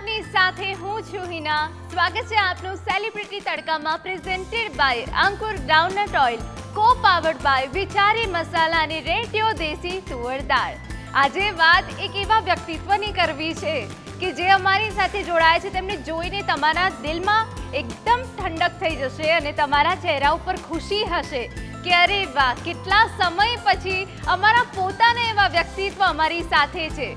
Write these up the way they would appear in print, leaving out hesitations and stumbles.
આપની સાથે હું છું હિના. સ્વાગત છે આપનું સેલિબ્રિટી તડકામાં presented by Ankur groundnut oil, co powered by વિચારી મસાલા અને રેડિયો દેશી તુવર દાળ. આજે વાત એક એવા વ્યક્તિત્વની કરવી છે કે જે અમારી સાથે જોડાયા છે. તેમને જોઈને તમારા દિલમાં એકદમ ઠંડક થઈ જશે અને તમારા ચહેરા ઉપર ખુશી હશે કે અરે વાહ, કેટલા સમય પછી અમારા પોતાના એવા વ્યક્તિત્વ અમારી સાથે છે.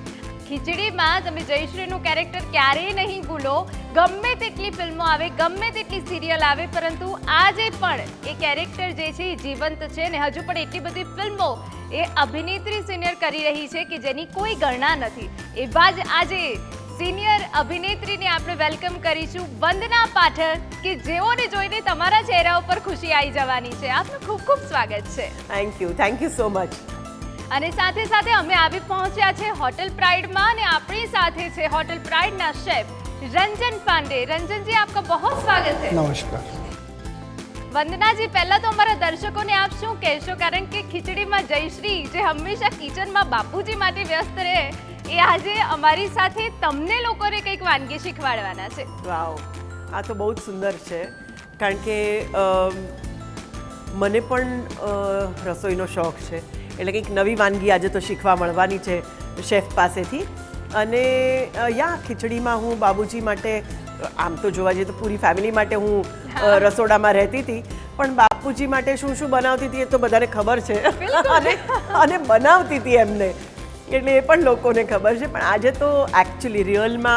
ખીચડીમાં તમે જયશ્રીનું કેરેક્ટર ક્યારેય નહીં ભૂલો. ગમે તેટલી ફિલ્મો આવે, ગમે તેટલી સિરિયલ આવે, પરંતુ આજે પણ એ કેરેક્ટર જે છે એ જીવંત છે અને હજુ પણ એટલી બધી ફિલ્મો એ અભિનેત્રી સિનિયર કરી રહી છે કે જેની કોઈ ગણના નથી. એવા જ આજે સિનિયર અભિનેત્રીને આપણે વેલકમ કરીશું, વંદના પાઠક, કે જેઓને જોઈને તમારા ચહેરા ઉપર ખુશી આવી જવાની છે. આપનું ખૂબ ખૂબ સ્વાગત છે. Thank you so much. અને સાથે સાથે અમે આવી પહોંચ્યા છે હોટલ પ્રાઇડમાં અને આપણી સાથે છે હોટલ પ્રાઇડના શેફ રંજન પાંડે. રંજનજી, આપકા બહુ સ્વાગત છે. નમસ્કાર. વંદનાજી, પહેલા તો અમારા દર્શકોને આપ શું કહેશો, કારણ કે ખીચડીમાં જયશ્રી જે હંમેશા કિચનમાં બાપુજી માટે વ્યસ્ત રહે, એ આજે અમારી સાથે તમને લોકોને કંઈક વાનગી શીખવાડવાના છે. વાવ, આ તો બહુ જ સુંદર છે, કારણ કે મને પણ રસોઈનો શોખ છે, એટલે કંઈક નવી વાનગી આજે તો શીખવા મળવાની છે શેફ પાસેથી. અને ખીચડીમાં હું બાબુજી માટે, આમ તો જોવા જઈએ તો પૂરી ફેમિલી માટે હું રસોડામાં રહેતી હતી, પણ બાપુજી માટે શું શું બનાવતી હતી એ તો બધાને ખબર છે અને બનાવતી હતી એમને, એટલે એ પણ લોકોને ખબર છે. પણ આજે તો એકચ્યુઅલી રિયલમાં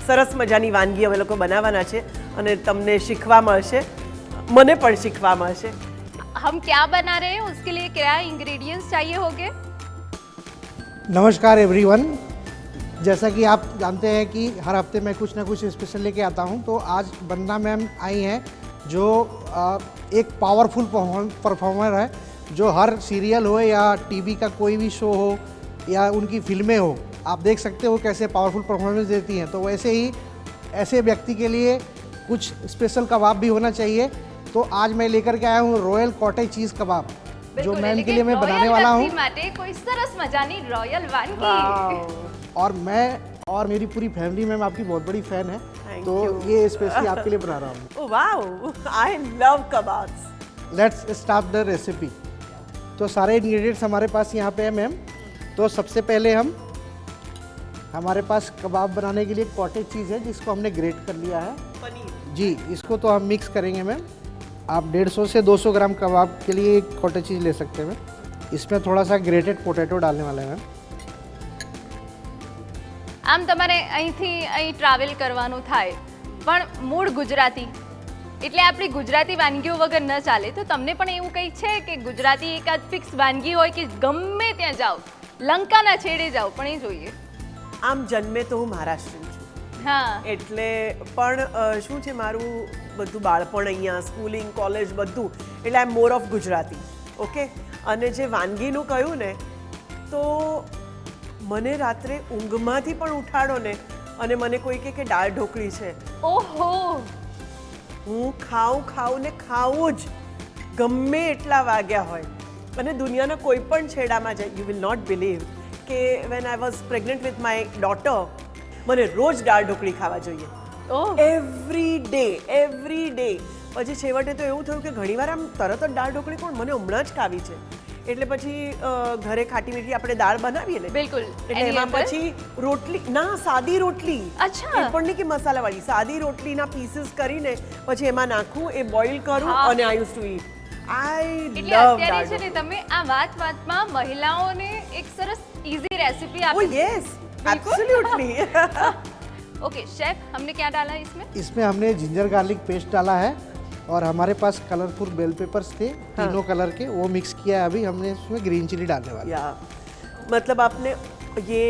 સરસ મજાની વાનગી અમે લોકો બનાવવાના છે અને તમને શીખવા મળશે, મને પણ શીખવા મળશે. हम क्या बना रहे हैं, उसके लिए क्या इंग्रेडिएंट्स चाहिए होंगे? नमस्कार एवरीवन. जैसा कि आप जानते हैं कि हर हफ्ते मैं कुछ ना कुछ स्पेशल लेके आता हूं, तो आज वंदना मैम आई हैं जो एक पावरफुल परफॉर्मर है, जो हर सीरियल हो या टीवी का कोई भी शो हो या उनकी फिल्में हो, आप देख सकते हो कैसे पावरफुल परफॉर्मेंस देती हैं. तो वैसे ही ऐसे व्यक्ति के लिए कुछ स्पेशल कबाब भी होना चाहिए. तो आज मैं लेकर के आया हूँ रॉयल कॉटेज चीज़ कबाब, जो मैम के लिए मैं बनाने वाला हूँ. कोई सरस मजानी रॉयल वानगी. और मैं और मेरी पूरी फैमिली मैम आपकी बहुत बड़ी फैन है, तो ये स्पेशली आपके लिए बना रहा हूँ. Wow, I love kebabs. Let's start the recipe. तो सारे इंग्रेडिएंट्स हमारे पास यहाँ पे है मैम. तो सबसे पहले हमारे पास कबाब बनाने के लिए कॉटेज चीज़ है, जिसको हमने ग्रेट कर लिया है. पनीर जी, इसको तो हम मिक्स करेंगे मैम. आप 150 से 200 ग्राम कबाब के लिए एक कॉटेज चीज़ ले सकते हैं मैम. इसमें थोड़ा सा ग्रेटेड पोटैटो डालने वाले हैं मैम. આમ તમારે અહીંથી અહીં ટ્રાવેલ કરવાનું થાય, પણ મૂળ ગુજરાતી, એટલે આપણી ગુજરાતી વાનગીઓ વગર ન ચાલે. તો તમને પણ એવું કંઈક છે કે ગુજરાતી એકાદ ફિક્સ વાનગી હોય કે ગમે ત્યાં જાઓ, લંકાના છેડે જાઓ પણ એ જોઈએ? આમ જન્મે તો હું મહારાષ્ટ્રીયન છું, હા, એટલે પણ શું છે, મારું બધું બાળપણ અહીંયા, સ્કૂલિંગ, કોલેજ બધું, એટલે આઈ એમ મોર ઓફ ગુજરાતી. ઓકે. અને જે વાનગીનું કહ્યું ને, તો મને રાત્રે ઊંઘમાંથી પણ ઉઠાડો ને અને મને કોઈ કહે કે દાળ ઢોકળી છે, ઓહો, હું ખાઉં ને ખાવું જ, ગમે એટલા વાગ્યા હોય. અને દુનિયાના કોઈ પણ છેડામાં જાય, યુ વિલ નોટ બિલીવ કે when I was pregnant with my daughter, મને રોજ દાળ ઢોકળી ખાવા જોઈએ, એવરી ડે. પછી છેવટે તો એવું થયું કે ઘણીવાર આમ તરત જ દાળ ઢોકળી કોણ, મને હમણાં જ ખાવી છે. એટલે પછી ઘરે ખાટી મીઠી આપણે દાળ બનાવીએ ને, બિલકુલ, એટલે એમાં પછી રોટલી, ના સાદી રોટલી, અચ્છા, એ પણ નહીં કે મસાલાવાળી, સાદી રોટલીના પીસીસ કરીને પછી એમાં નાખું, એ બોઇલ કરું અને આઈ યુઝ ટુ ઈટ. આઈ એટલે લવ અત્યારે દાળ છે ને તમે આ વાતમાં મહિલાઓને એક સરસ ઇઝી રેસિપી ઓ આપી. Yes, absolutely. ओके शेफ, हमने क्या डाला है इसमें? इसमें हमने जिंजर गार्लिक पेस्ट डाला है और हमारे पास कलरफुल बेल पेपर्स थे, तीनों कलर के, वो मिक्स किया है. अभी हमने इसमें ग्रीन चिली डालने वाला है. या मतलब आपने ये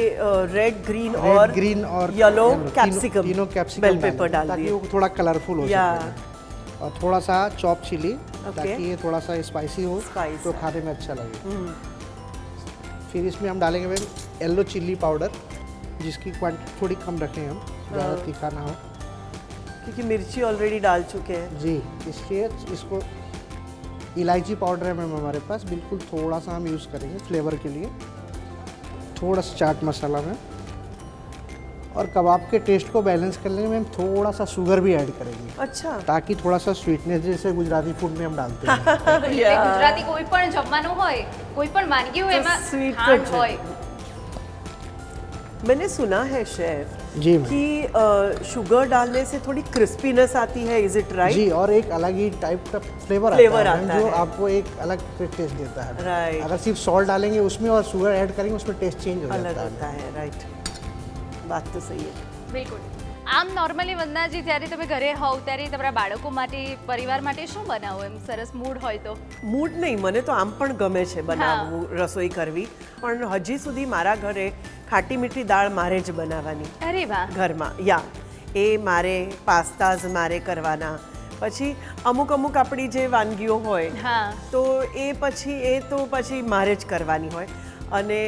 रेड, ग्रीन और येलो कैप्सिकम, तीनों कैप्सिकम बेल पेपर डाल ताकि दिए, वो थोड़ा कलरफुल हो सके. और थोड़ा सा चॉप चिली, ताकि ये थोड़ा सा स्पाइसी हो, तो खाने में अच्छा लगे. फिर इसमें हम डालेंगे मैम येलो चिल्ली पाउडर, जिसकी क्वांटिटी थोड़ी कम रखें हम, ज़्यादा तीखा ना हो, क्योंकि मिर्ची ऑलरेडी डाल चुके हैं जी. इसलिए इसको इलायची पाउडर है मैम हमारे पास, बिल्कुल थोड़ा सा हम यूज़ करेंगे फ्लेवर के लिए. थोड़ा सा चाट मसाला में, और कबाब के टेस्ट को बैलेंस करने में हम थोड़ा सा शुगर भी ऐड करेंगे અચ્છા ताकि थोड़ा सा स्वीटनेस जैसे गुजराती फूड में हम डालते हैं એટલે ગુજરાતી કોઈ પણ જમવાનું હોય કોઈ પણ વાનગી હોય તો એમાં sweet ખાંડ તો છે. હોય. मैंने सुना है शेफ जी मैम कि शुगर डालने से थोड़ी क्रिस्पीनेस आती है, इज इट राइट? जी और एक अलग ही टाइप का फ्लेवर Flavor आता है आता जो है। आपको एक अलग टेस्ट देता है Right. अगर सिर्फ सॉल्ट डालेंगे उसमें और शुगर ऐड करेंगे उसमें टेस्ट चेंज हो अलग जाता होता है है, राइट. बात तो सही है. બિલકુલ. આમ નોર્મલી વંદનાજી જ્યારે તમે ઘરે હોવ ત્યારે તમારા બાળકો માટે પરિવાર માટે શું બનાવો એમ સરસ મૂડ હોય તો? મૂડ નહીં, મને તો આમ પણ ગમે છે બનાવવું, રસોઈ કરવી, પણ હજી સુધી મારા ઘરે ખાટી મીઠી દાળ મારે જ બનાવવાની અરે વાહ. ઘરમાં. યા એ મારે પાસ્તાઝ મારે કરવાના, પછી અમુક આપણી જે વાનગીઓ હોય હા તો એ તો પછી મારે જ કરવાની હોય. અને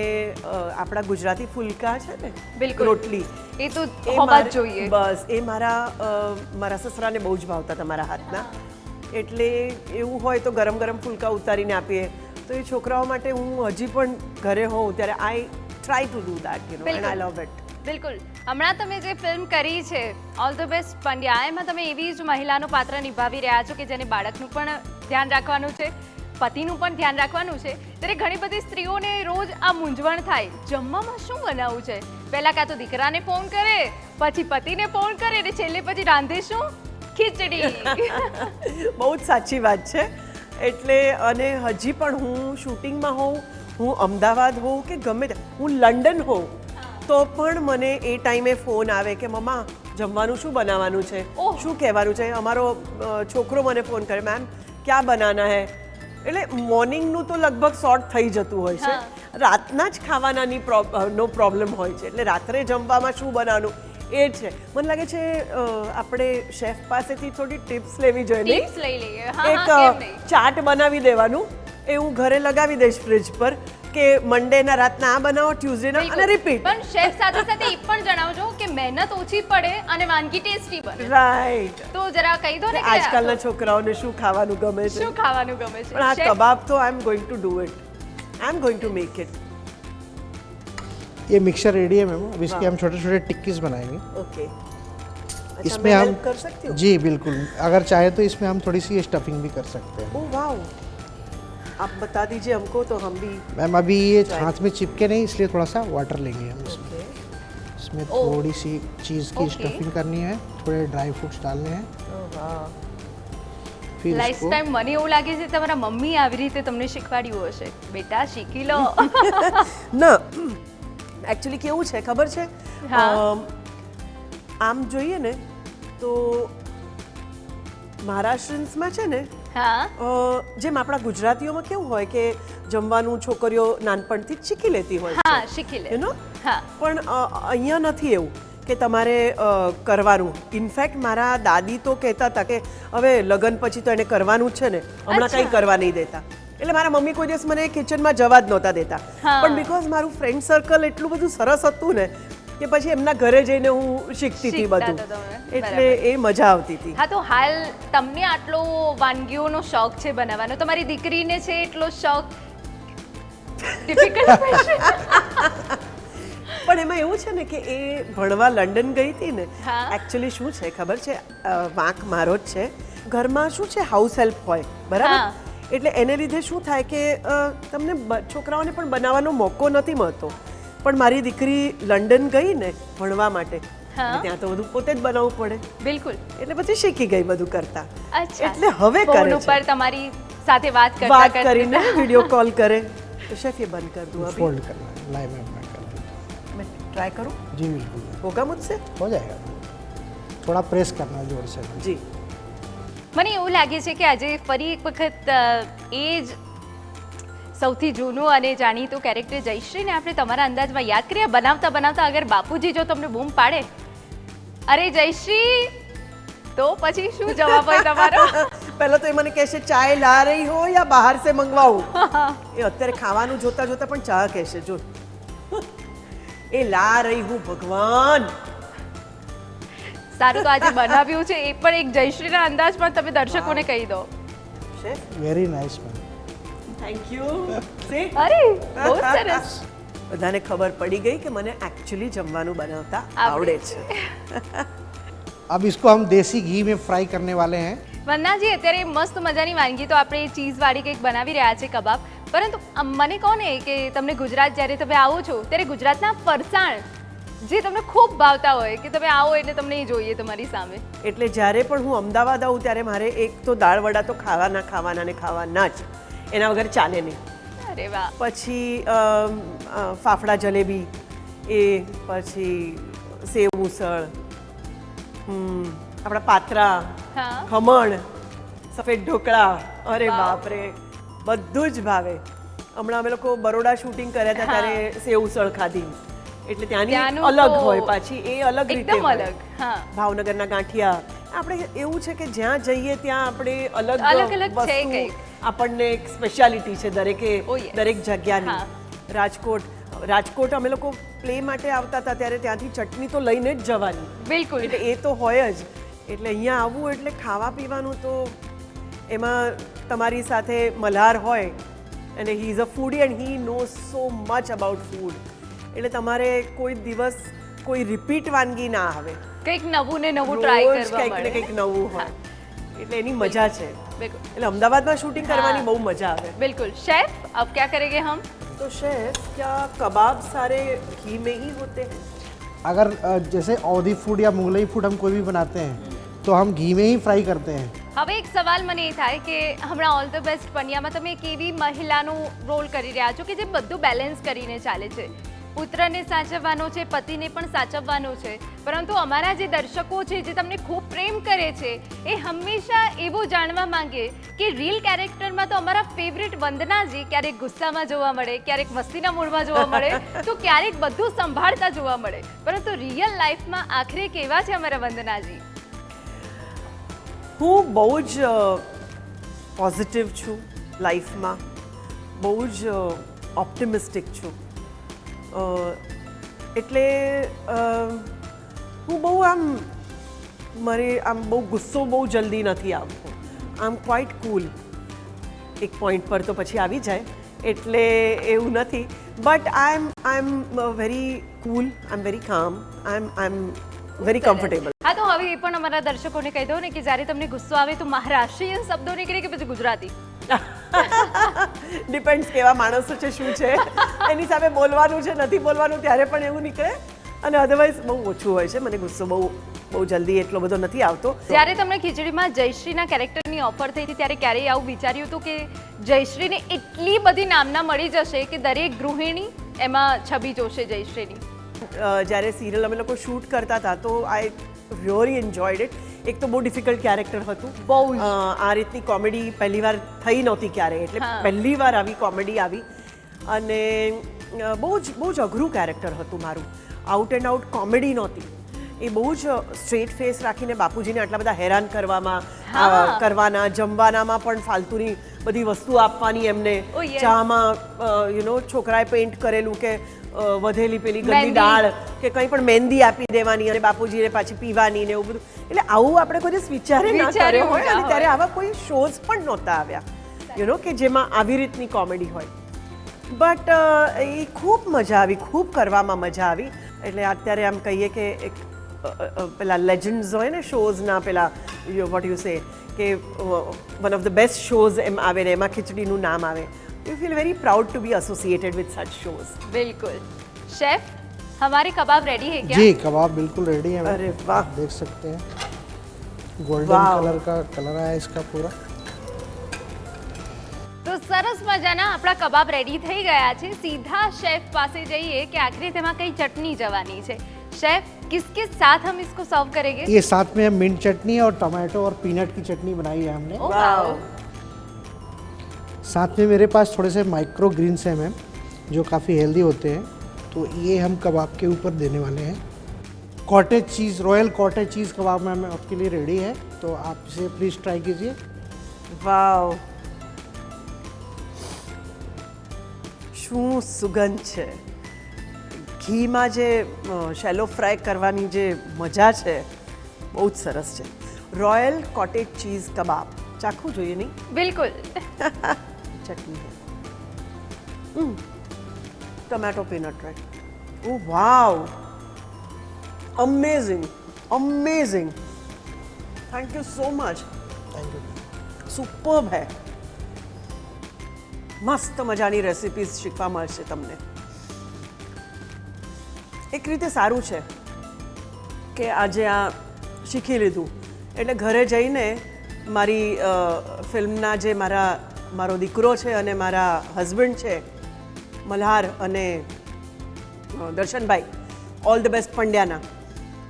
આપણા ગુજરાતી ફુલકા છે ને, બિલકુલ. રોટલી, એ તો એ હોવા જ મારે- જોઈએ. બસ એ મારા સસરાને બહુ જ ભાવતા હતા મારા હાથના. એટલે એવું હોય તો ગરમ ગરમ ફુલકા ઉતારીને આપીએ તો એ છોકરાઓ માટે હું હજી પણ ઘરે હોઉં ત્યારે આઈ try to do that, you know, and I love it. બિલકુલ. હમણાં તમે જે ફિલ્મ કરી છે ઓલ ધ બેસ્ટ પંડ્યા, એમાં તમે એવી જ મહિલાનું પાત્ર નિભાવી રહ્યા છો કે જેને બાળકનું પણ ધ્યાન રાખવાનું છે, પતિનું પણ ધ્યાન રાખવાનું છે. ત્યારે ઘણી બધી સ્ત્રીઓને રોજ આ મૂંઝવણ થાય, જમવામાં શું બનાવવું છે. પહેલાં કાં તો દીકરાને ફોન કરે, પછી પતિને ફોન કરે અને છેલ્લે પછી રાંધે શું? ખીચડી. બહુ જ સાચી વાત છે. એટલે અને હજી પણ હું શૂટિંગમાં હોઉં, હું અમદાવાદ હોઉં કે ગમે તે, હું લંડન હોઉં તો પણ મને એ ટાઈમે ફોન આવે કે મમ્મા જમવાનું શું બનાવવાનું છે, ઓહ. શું કહેવાનું છે. અમારો છોકરો મને ફોન કરે, મેમ ક્યાં બનાના હે. એટલે મોર્નિંગનું તો લગભગ સોર્ટ થઈ જતું હોય છે, રાતના જ ખાવાનાની નો પ્રોબ્લેમ હોય છે. એટલે રાત્રે જમવામાં શું બનાવવાનું એ જ છે. મને લાગે છે આપણે શેફ પાસેથી થોડી ટિપ્સ લેવી જોઈએ નહીં? ટિપ્સ લઈ લઈએ. હા હા, કેમ એક નહીં. ચાર્ટ બનાવી દેવાનું, એ હું ઘરે લગાવી દઈશ ફ્રિજ પર કે મંડેના રાતના આ બનાવો, ટ્યુઝડેના, અને બિલકુલ. રિપીટ. પણ શેફ સાથે સાથે એ પણ જણાવજો કે મહેનત ઓછી પડે અને વાનગી ટેસ્ટી બને. રાઈટ. તો જરા કહી દો ને કે આજકાલના છોકરાઓને શું ખાવાનું ગમે છે, શું ખાવાનું ગમે છે. પણ આ શેફ, કબાબ તો I am going to do it, I am going to make it. ये मिक्सचर रेडी है मैम, अब इसके हम छोटे छोटे टिक्कीज बनाएंगे. ओके. इसमें हम कर सकती हूँ? जी बिल्कुल, अगर चाहे तो इसमें हम थोड़ी सी स्टफिंग भी कर सकते हैं. ओह वाओ, आप बता दीजिए हमको तो हम भी. मैम अभी ये हाथ में चिपके नहीं इसलिए थोड़ा सा वाटर लेंगे हम इसमें. ओके. इसमें ओह. थोड़ी सी चीज़ की ओके. स्टफिंग करनी है, थोड़े ड्राई फ्रूट्स डालने हैं, ओह वाह. फिर લાસ્ટ इसको ટાઈમ મને એવું લાગે છે તમારા મમ્મી આવી રીતે તમને શીખવાડ્યું હશે, બેટા શીખી લો. ના, એકચ્યુઅલી કેવું છે ખબર છે, હા. આમ જોઈએ ને તો મહારાષ્ટ્રન્સમાં છે ને, હા જેમ આપણા ગુજરાતીઓમાં કેવું હોય કે જમવાનું છોકરીઓ નાનપણથી જ શીખી લેતી હોય હા છે, શીખી લે. You know. હા પણ અહીંયા નથી એવું કે તમારે કરવાનું. ઇનફેક્ટ મારા દાદી તો કહેતા હતા કે હવે લગ્ન પછી તો એને કરવાનું જ છે ને, હમણાં અચ્છા. કંઈ કરવા નહીં દેતા. એટલે મારા મમ્મી કોઈ દિવસ મને કિચનમાં જવા જ નહોતા દેતા. હા. પણ બિકોઝ મારું ફ્રેન્ડ સર્કલ એટલું બધું સરસ હતું ને કે પછી એમના ઘરે જઈને હું શીખતી હતી શીખતા બધું, હતા તમે. એટલે એ મજા આવતી હતી. હા તો હાલ તમને આટલો વાનગીઓનો શોખ છે બનાવવાનો, તમારી દીકરીને છે એટલો શોખ? Difficult question. પણ એમાં એવું છે ને કે એ ભણવા લંડન ગઈ હતી ને, હા. એકચ્યુઅલી શું છે ખબર છે, વાંક મારો જ છે. ઘરમાં શું છે, હાઉસ હેલ્પ હોય, બરાબર. હા. એટલે એને લીધે શું થાય કે તમને છોકરાઓને પણ બનાવવાનો મોકો નથી મળતો. પણ મારી દીકરી લંડન ગઈ ને ભણવા માટે, હા. એટલે ત્યાં તો બધું પોતે જ બનાવવું પડે, બિલકુલ. એટલે પછી શીખી ગઈ બધું કરતા. અચ્છા. એટલે હવે ફોન કરે ઉપર છે, તમારી સાથે વાત કરતા વાત કરતા. કરીને વિડીયો કોલ કરે. तो शेफ ये बंद कर दूँ अभी, फोल्ड करना है, लाइव में मैं कर दूँ. मैं ट्राई करूँ, जी बिल्कुल होगा मुझसे? हो जाएगा. थोड़ा प्रेस करना है जोर से. जी. મને એવું લાગે છે કે આજે ફરી એક વખત એ જ સૌથી જૂનું અને જાણીતું કેરેક્ટર જયશ્રીને આપણે તમારા અંદાજમાં યાદ કરીએ. બનાવતા બનાવતા અગર બાપુજી જો તમને બૂમ પાડે, અરે જયશ્રી, તો પછી શું જવાબ હોય તમારો? પહેલા તો એ મને કહેશે ચાય લા રહી હો યા બહાર સે મંગવાઉં. એ અત્યારે ખાવાનું જોતા જોતા પણ ચા કહેશે. જો એ લા રહી હું ભગવાન. સારું, તો આજે બનાવ્યું છે એ પણ એક જયશ્રીના અંદાજમાં તમે દર્શકોને કહી દો. Chef very nice ma'am. Thank you. See? અરે બહુ સરસ. બધાને ખબર પડી ગઈ કે મને એકચ્યુઅલી જમવાનું બનાવતા આવડે છે. अब इसको हम देसी घी में फ्राई करने वाले हैं. વંદનાજી અત્યારે મસ્ત મજાની વાનગી તો આપણે ચીઝવાળી કંઈક બનાવી રહ્યા છે કબાબ, પરંતુ મને કહો ને કે તમને ગુજરાત જ્યારે તમે આવો છો ત્યારે ગુજરાતના ફરસાણ જે તમને ખૂબ ભાવતા હોય કે તમે આવો એટલે તમને એ જોઈએ તમારી સામે. એટલે જ્યારે પણ હું અમદાવાદ આવું ત્યારે મારે એક તો દાળ વડા તો ખાવાના ને ખાવાના જ, એના વગર ચાલે નહીં. અરે વાહ. પછી ફાફડા જલેબી, એ પછી સેવ ઉસળ, આપણા પાત્રા, હા. ખમણ, સફેદ ઢોકળા, અરે બાપરે બધું જ ભાવે. હમણાં અમે લોકો બરોડા શૂટિંગ કર્યા હતા ત્યારે સેવ ઉસળ ખાધી, એટલે ત્યાંની ત્યાંનું અલગ તો હોય પાછી, એ અલગ રીતે એકદમ હોય. અલગ. હા. ભાવનગરના ગાંઠિયા, આપણે એવું છે કે જ્યાં જઈએ ત્યાં આપણે અલગ અલગ છે વસ્તુ, કંઈક. આપણને એક સ્પેશિયાલિટી છે દરેકે Oh, yes. દરેક જગ્યાની. હા. રાજકોટ અમે લોકો પ્લે માટે આવતા હતા ત્યારે ત્યાંથી ચટણી તો લઈને જ જવાની, બિલકુલ. એટલે એ તો હોય જ. એટલે અહીંયા આવવું એટલે ખાવા પીવાનું તો એમાં તમારી સાથે મલ્હાર હોય અને he is a foodie and he knows so much about food, એટલે તમારે કોઈ દિવસ કોઈ રિપીટ વાનગી ના આવે, કંઈક નવું ને નવું ટ્રાય રોજ કરવા કંઈક ને કંઈક મળે. નવું હોય, એટલે એની મજા છે. બિલકુલ એટલે અમદાવાદમાં શૂટિંગ કરવાની हाँ. બહુ મજા આવે. बिल्कुल. शेफ अब क्या करेंगे हम? तो शेफ क्या कबाब सारे घी में ही होते हैं? अगर जैसे अवधी फूड या मुगलई फूड हम कोई भी बनाते हैं तो हम घी में ही फ्राई करते हैं. હવે એક સવાલ મને એ થાય કે હમણાં ઓલ ધ બેસ્ટ પનિયામાં તમે એક એવી મહિલાનો રોલ કરી રહ્યા છો કે જે બધું બેલેન્સ કરીને ચાલે છે. પુત્રને સાચવવાનો છે, પતિને પણ સાચવવાનો છે, પરંતુ અમારા જે દર્શકો છે જે તમને ખૂબ પ્રેમ કરે છે એ હંમેશા એવું જાણવા માંગે કે રીલ કેરેક્ટરમાં તો અમારા ફેવરિટ વંદનાજી ક્યારેક ગુસ્સામાં જોવા મળે, ક્યારેક મસ્તીના મૂડમાં જોવા મળે, તો ક્યારેક બધું સંભાળતા જોવા મળે, પરંતુ રિયલ લાઈફમાં આખરે કેવા છે અમારા વંદનાજી? હું બહુ જ પોઝિટિવ છું લાઈફમાં, બહુ જ ઓપ્ટિમિસ્ટિક છું, એટલે હું બહુ આમ બહુ ગુસ્સો બહુ જલ્દી નથી આવતો. આમ ક્વાઇટ કૂલ. એક પોઈન્ટ પર તો પછી આવી જાય, એટલે એવું નથી. But I am very cool, I am very કામ, આઈ એમ વેરી કમ્ફર્ટેબલ. હા, તો હવે એ પણ અમારા દર્શકોને કહી દો ને કે જ્યારે તમને ગુસ્સો આવે તો મહારાષ્ટ્રીયન શબ્દો નીકળે કે પછી ગુજરાતી? ડિપેન્ડ્સ કેવા માણસો છે, શું છે, એની સામે બોલવાનું છે, નથી બોલવાનું, ત્યારે પણ એવું નીકળે. અને અધરવાઇઝ બહુ ઓછું હોય છે, મને ગુસ્સો બહુ જલ્દી એટલો બધો નથી આવતો. જ્યારે તમને ખીચડીમાં જયશ્રીના કેરેક્ટરની ઓફર થઈ હતી ત્યારે ક્યારેય આવું વિચાર્યું હતું કે જયશ્રીને એટલી બધી નામના મળી જશે કે દરેક ગૃહિણી એમાં છબી જોશે જયશ્રીની? જ્યારે સિરિયલ અમે લોકો શૂટ કરતા હતા તો આઈ રિયલી એન્જોયડ ઇટ. એક તો બહુ ડિફિકલ્ટ કેરેક્ટર હતું, બહુ જ. આ રીતની કોમેડી પહેલી વાર થઈ નહોતી ક્યારે, એટલે હા. પહેલી વાર આવી કોમેડી આવી, અને બહુ જ અઘરું કેરેક્ટર હતું મારું. આઉટ એન્ડ આઉટ કોમેડી નહોતી, એ બહુ જ સ્ટ્રેટ ફેસ રાખીને બાપુજીને આટલા બધા હેરાન હા. કરવાના, જમવાનામાં પણ ફાલતુની બધી વસ્તુ આપવાની એમને, Oh, yes. ચામાં છોકરાએ પેઇન્ટ કરેલું કે વધેલી પેલી ગંદી મહેંદી. દાળ કે કંઈ પણ મહેંદી આપી દેવાની અને બાપુજીને પાછી પીવાની ને એવું બધું. એટલે આવું આપણે કોઈ દિવસ વિચારે ના વિચાર્યું કર્યો હોય, ના અને ત્યારે હોય. આવા કોઈ શોઝ પણ નહોતા આવ્યા કે જેમાં આવી રીતની કોમેડી હોય. બટ એ ખૂબ મજા આવી, ખૂબ કરવામાં મજા આવી. એટલે અત્યારે આમ કહીએ કે એક પેલા લેજન્ડ્સ હોય ને શોઝના, પેલા વોટ યુ સે કે one of the best shows એમ આવે ને એમાં ખીચડીનું નામ આવે. You feel very proud to be associated with such shows. बिल्कुल. शेफ, हमारे कबाब रेडी है क्या? जी कबाब बिल्कुल रेडी है. अरे वाह. आप देख सकते हैं गोल्डन वाह. कलर का कलर आया इसका पूरा. તો સરસ મજાના આપણા કબાબ રેડી થઈ ગયા છે. સીધા શેફ પાસે જઈએ કે આખરે તેમાં કઈ ચટણી જવાની છે. शेफ, किसके साथ हम इसको सर्व करेंगे? ये साथ में मिंट चटनी और टमाटो और पीनट की चटनी बनाई है हमने. ओ Wow. वाओ. साथ में मेरे पास थोड़े से माइक्रो ग्रीन्स हैं मैम, जो काफ़ी हेल्दी होते हैं, तो ये हम कबाब के ऊपर देने वाले हैं. Cottage cheese, royal cottage cheese कबाब मैम आपके लिए रेडी है, तो आप इसे प्लीज़ ट्राई कीजिए. વાવ, શું સુગંધ છે! ઘીમાં જે શેલો ફ્રાય કરવાની જે મજા છે બહુ જ સરસ છે. રોયલ કોટેજ ચીઝ કબાબ ચાખવું જોઈએ નહીં? बिल्कुल. ચટણી tomato peanut, right? Oh, wow. Amazing. Amazing. Thank you so much. Thank you superb હે. મસ્ત મજાની રેસિપીઝ શીખવા મળશે તમને. એક રીતે સારું છે કે આજે આ શીખી લીધું એટલે ઘરે જઈને મારી ફિલ્મના જે મારો દીકરો છે અને મારા હસબન્ડ છે મલ્હાર અને દર્શનભાઈ ઓલ ધ બેસ્ટ પંડ્યાના,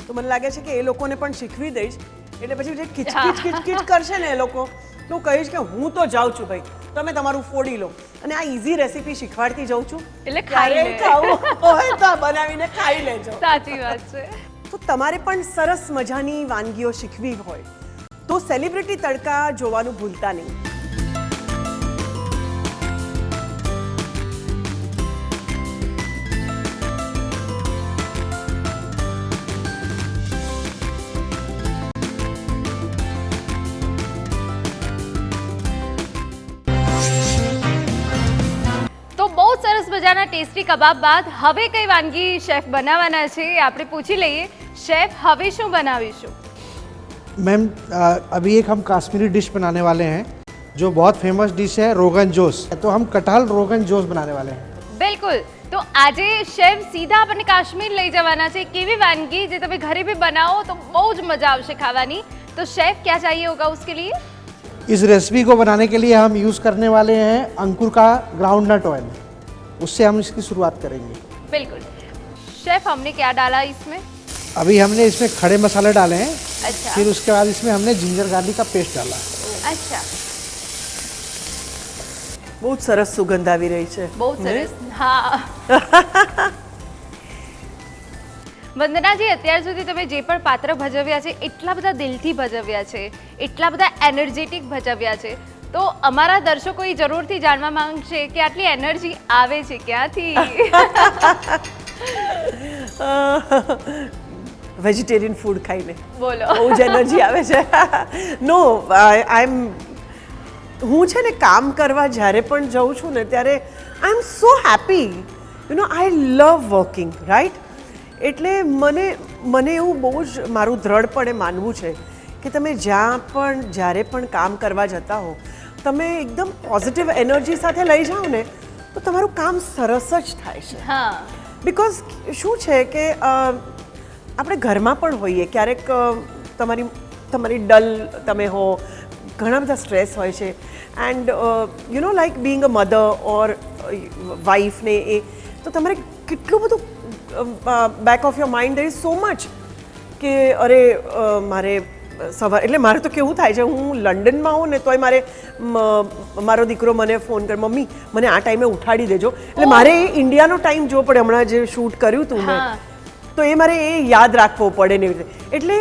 તો મને લાગે છે કે એ લોકોને પણ શીખવી દઈશ એટલે પછી જે કિચકિચ કિચકિચ કરશે ને એ લોકો, તો કહીશ કે હું તો જાઉં છું ભાઈ, તમે તમારું ફોડી લો અને આ ઇઝી રેસીપી શીખવાડતી જાઉં છું એટલે ખાઈ લે. ખાવું હોય તો આ બનાવીને ખાઈ લેજો. સાચી વાત છે. તો તમારે પણ સરસ મજાની વાનગીઓ શીખવી હોય તો સેલિબ્રિટી તડકા જોવાનું ભૂલતા નહીં. તો બહુ સરસ મજાના ટેસ્ટી કબાબ બાદ હવે કઈ વાનગી શેફ બનાવવાના છે એ આપણે પૂછી લઈએ. શેફ, હવે શું બનાવીશું? मैम अभी एक हम काश्मीरी डिश बनाने वाले हैं जो बहुत फेमस डिश है रोगन जोश. तो हम कटहल रोगन जोश बनाने वाले हैं. બિલકુલ. તો આજે શેફ સીધા આપણને કાશ્મીર લઈ જવાના છે. કેવી વાનગી જે તમે ઘરે भी बनाओ तो બહુ જ મજા આવશે ખાવાની. तो शेफ क्या चाहिए होगा उसके लिए? इस रेसिपी को बनाने के लिए हम यूज़ करने वाले हैं अंकुर का ग्राउंड नट ऑयल. उससे हम इसकी शुरुआत करेंगे. बिल्कुल. शेफ, हमने क्या डाला इसमें? अभी हमने इसमें खड़े मसाले डाले हैं. अच्छा. फिर उसके बाद इसमें हमने जिंजर गार्लिक का पेस्ट डाला. अच्छा. બહુ જ સરસ સુગંધ આવી રહી છે. બહુ સરસ. હા. વંદનાજી, અત્યાર સુધી તમે જે પણ પાત્ર ભજવ્યા છે એટલા બધા દિલથી ભજવ્યા છે, એટલા બધા એનર્જેટિક ભજવ્યા છે, તો અમારા દર્શકો એ જરૂરથી જાણવા માંગશે કે આટલી એનર્જી આવે છે ક્યાંથી? વેજીટેરિયન ફૂડ ખાઈને બોલો. બહુ જ એનર્જી આવે છે. નો, આઈ એમ હું છે ને કામ કરવા જ્યારે પણ જાઉં છું ને ત્યારે I am so happy. You know, I love working, right? એટલે મને એવું બહુ જ મારું દ્રઢપણે માનવું છે કે તમે જ્યાં પણ જ્યારે પણ કામ કરવા જતા હો, તમે એકદમ પોઝિટિવ એનર્જી સાથે લઈ જાઓ ને તો તમારું કામ સરસ જ થાય છે. હા. બિકોઝ શું છે કે આપણે ઘરમાં પણ હોઈએ, ક્યારેક તમારી ડલ તમે હો, ઘણા બધા સ્ટ્રેસ હોય છે, and you know like being a mother or wife ને એ, તો તમારે કેટલું બધું back of your mind there is so much કે અરે મારે સવાર એટલે મારે તો કેવું થાય છે, હું લંડનમાં હોઉં ને તોય મારો દીકરો મને ફોન કરે, મમ્મી મને આ ટાઈમે ઉઠાડી દેજો, એટલે મારે ઇન્ડિયાનો ટાઈમ જોવો પડે. હમણાં જે શૂટ કર્યું હતું મેં, તો એ મારે એ યાદ રાખવો પડે ને એવી રીતે. એટલે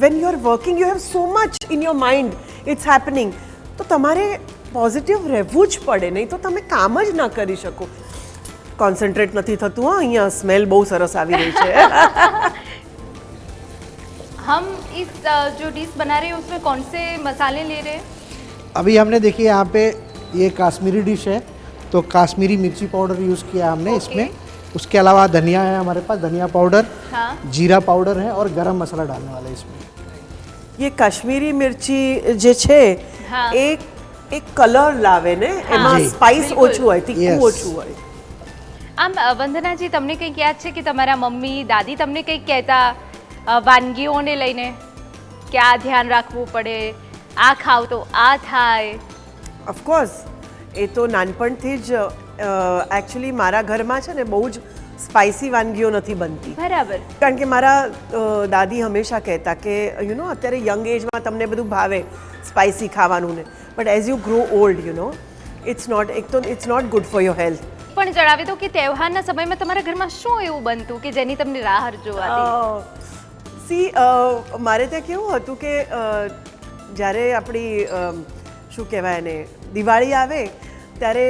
when you are working you have so much in your mind, it's happening, તો તમારે પોઝિટિવ રહેવું જ પડે, નહીં તો તમે કામ જ ના કરી શકો. કોન્સન્ટ્રેટ નથી થતું. હા, અહીંયા સ્મેલ બહુ સરસ આવી રહી છે. हम इस जो डिश बना रहे हैं उसमें कौन से मसाले ले रहे हैं? अभी हमने देखिए यहाँ पे ये काश्मीरी डिश है तो काश्मीरी मिर्ची पाउडर यूज़ किया हमने इसमें. उसके अलावा धनिया है हमारे पास, धनिया पाउडर, हाँ. जीरा पाउडर है और गरम मसाला डालने वाला है इसमें. ये काश्मीरी मिर्ची જે છે હા. એક કલર લાવે ને, એમાં જી. સ્પાઇસ બિલકુલ. ઓછું હોય, તીખું Yes. ઓછું હોય. આમ વંદનાજી, તમને કંઈક યાદ છે કે તમારા મમ્મી દાદી તમને કંઈક કહેતા વાનગીઓને લઈને કે આ ધ્યાન રાખવું પડે, આ ખાવ તો આ થાય? ઓફકોર્સ એ તો નાનપણથી જ એકચ્યુઅલી મારા ઘરમાં છે ને બહુ જ સ્પાઇસી વાનગીઓ નથી બનતી. બરાબર. કારણ કે મારા દાદી હંમેશા કહેતા કે યુ નો અત્યારે યંગ એજમાં તમને બધું ભાવે સ્પાઇસી ખાવાનું ને, but as you grow old you know it's not good for your health. પણ જણાવી દો કે તહેવારના સમયમાં તમારા ઘરમાં શું એવું બનતું કે જેની તમને રાહ જોવાતી? સી મારે ત્યાં કેવું હતું કે જ્યારે આપણી શું કહેવાય એને દિવાળી આવે ત્યારે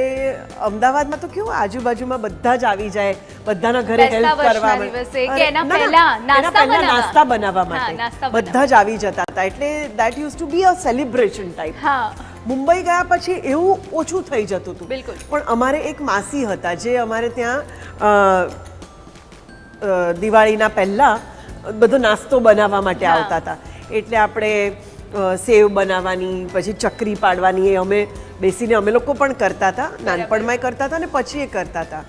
અમદાવાદમાં તો કેવું આજુબાજુમાં બધા જ આવી જાય, બધાના ઘરે બેસતા હેલ્પ કરવા વર્ષના દિવસે કે અરે, એના ના, ના, પહેલા નાસ્તા એના પહેલા બનાવવા. નાસ્તા બનાવવા હા, નાસ્તા માટે બધા જ આવી જતા હતા. એટલે that used to be a celebration type. હા. મુંબઈ ગયા પછી એવું ઓછું થઈ જતું હતું. બિલકુલ. પણ અમારે એક માસી હતા જે અમારે ત્યાં દિવાળીના પહેલાં બધો નાસ્તો બનાવવા માટે હા. આવતા હતા. એટલે આપણે સેવ બનાવવાની, પછી ચકરી પાડવાની, એ અમે બેસીને અમે લોકો પણ કરતા હતા. નાનપણમાંય કરતા હતા અને પછી એ કરતા હતા.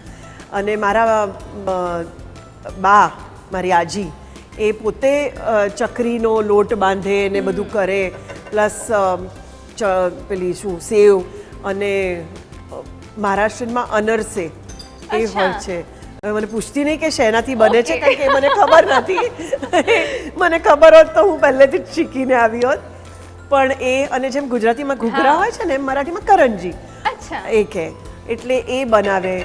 અને મારા બા, મારી આજી, એ પોતે ચકરીનો લોટ બાંધે ને બધું કરે, પ્લસ પેલી શું સેવ, અને મહારાષ્ટ્રમાં અનરસે એ અચ્છા. હોય છે. હવે મને પૂછતી નહીં કે શેનાથી બને છે, કારણ કે મને ખબર નથી. મને ખબર હોત તો હું પહેલેથી જ શીખીને આવી હોત. પણ એ, અને જેમ ગુજરાતીમાં ઘૂઘરા હોય છે ને, એમ મરાઠીમાં કરંજી અચ્છા. એ કહે, એટલે એ બનાવે.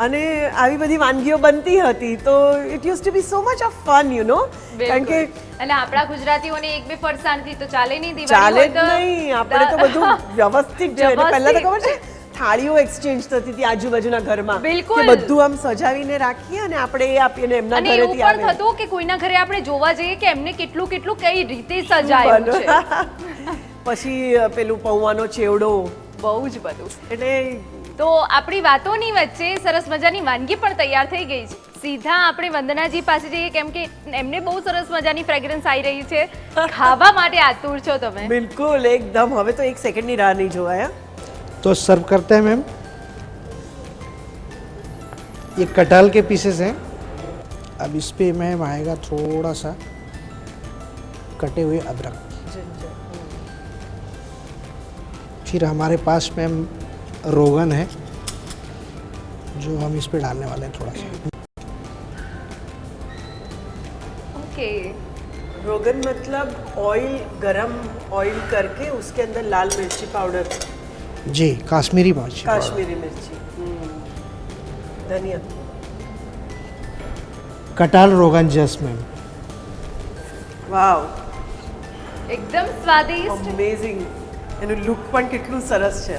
અને આવી બધી વાનગીઓ બનતી હતી, તો it used to be so much of fun, you know. કારણ કે અને આપણા ગુજરાતીઓને એક બે ફરસાણથી તો ચાલે નહીં. દિવાળી ચાલે હોય જ નહીં, આપણે તો બધું વ્યવસ્થિત જોઈએ. અને પહેલા તો ખબર છે, થાળીઓ એક્સચેન્જ થતી હતી આજુબાજુના ઘરમાં. બિલકુલ. કે બધું આમ સજાવીને રાખીએ અને આપણે એ આપીએ ને એમના અને એવું ઘરેથી પણ આવે. થતું કે કોઈના ઘરે આપણે જોવા જઈએ કે એમને કેટલું કેટલું કઈ રીતે સજાયું છે. પછી પેલું પૌવાનો ચેવડો, બહુ જ બધું. એટલે તો આપણી વાતોની વચ્ચે સરસ મજાની વાનગી પણ તૈયાર થઈ ગઈ છે. સીધા આપણે વંદનાજી પાસે જઈએ, કેમ કે એમને બહુ સરસ મજાની ફ્રેગ્રન્સ આવી રહી છે. ખાવા માટે આતુર છો તમે. બિલકુલ એકદમ. હવે તો એક સેકન્ડની રાહ નહીં જોવાય. तो सर्व करते हैं मैम. ये कटहल के पीसेस हैं. अब इस पे मैम आएगा थोड़ा सा कटे हुए अदरक. फिर हमारे पास मैम रोगन है जो हम इस पे डालने वाले हैं थोड़ा सा. ઓકે. रोगन मतलब ऑयल, गरम ऑयल करके उसके अंदर लाल मिर्ची पाउडर, जी काश्मीरी मिर्ची. काश्मीरी मिर्ची, धनिया. कटहल रोगन जस मैम. વાવ, એકદમ સ્વાદિષ્ટ. અમેઝિંગ. એનું લુક પણ કેટલું સરસ છે.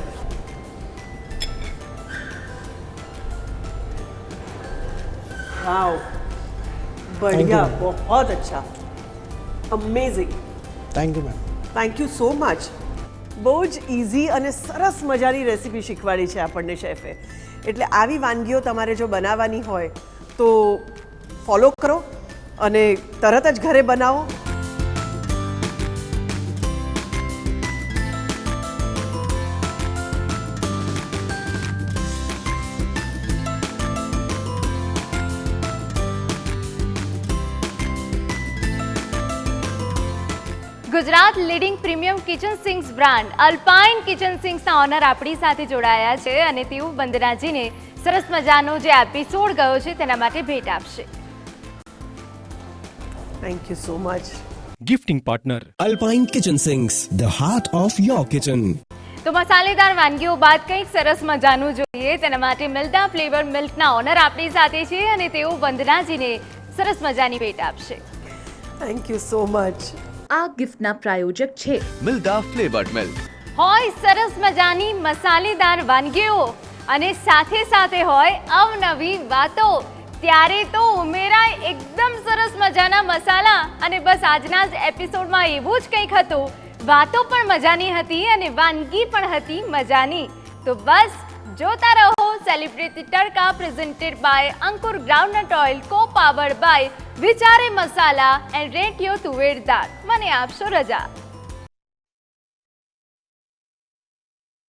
વાવ, बढ़िया, बहुत अच्छा, amazing. Thank you ma'am. Thank you so much. બહુ જ ઇઝી અને સરસ મજાની રેસીપી શીખવાડી છે આપણને શેફે. એટલે આવી વાનગીઓ તમારે જો બનાવવાની હોય તો ફોલો કરો અને તરત જ ઘરે બનાવો. Gujarat leading premium kitchen sinks brand Alpine kitchen સિંક્સના ઓનર આપણી સાથે જોડાયા છે અને તેઓ વંદનાજીને સરસ મજાનો જે એપિસોડ ગયો છે તેના માટે ભેટ આપશે. Thank you so much. Gifting partner Alpine Kitchen Sinks, the heart of your kitchen. તો મસાલેદાર વાનગીઓ બાદ કંઈક સરસ મજાનું જોઈએ તેના માટે મિલ્ડા ફ્લેવર મિલ્કના ઓનર આપણી સાથે છે અને તેઓ વંદનાજીને સરસ મજાની ભેટ આપશે. Thank you so much. આ ગિફ્ટના પ્રાયોજક છે Milda Flavored Milk. હોય સરસ મજાની મસાલેદાર વાનગીઓ અને સાથે સાથે હોય અવનવી વાતો, ત્યારે તો ઉમેરાય એકદમ સરસ મજાના મસાલા. અને બસ આજના જ એપિસોડમાં એવું જ કંઈક હતું. વાતો પણ મજાની હતી અને વાનગી પણ હતી મજાની. તો બસ જોતા રહો celebrity tadka presented by Ankur groundnut oil, co powered by વિચારે મસાલા એન્ડ રેડિયો તુવેર દાળ. મને આપશો રજા.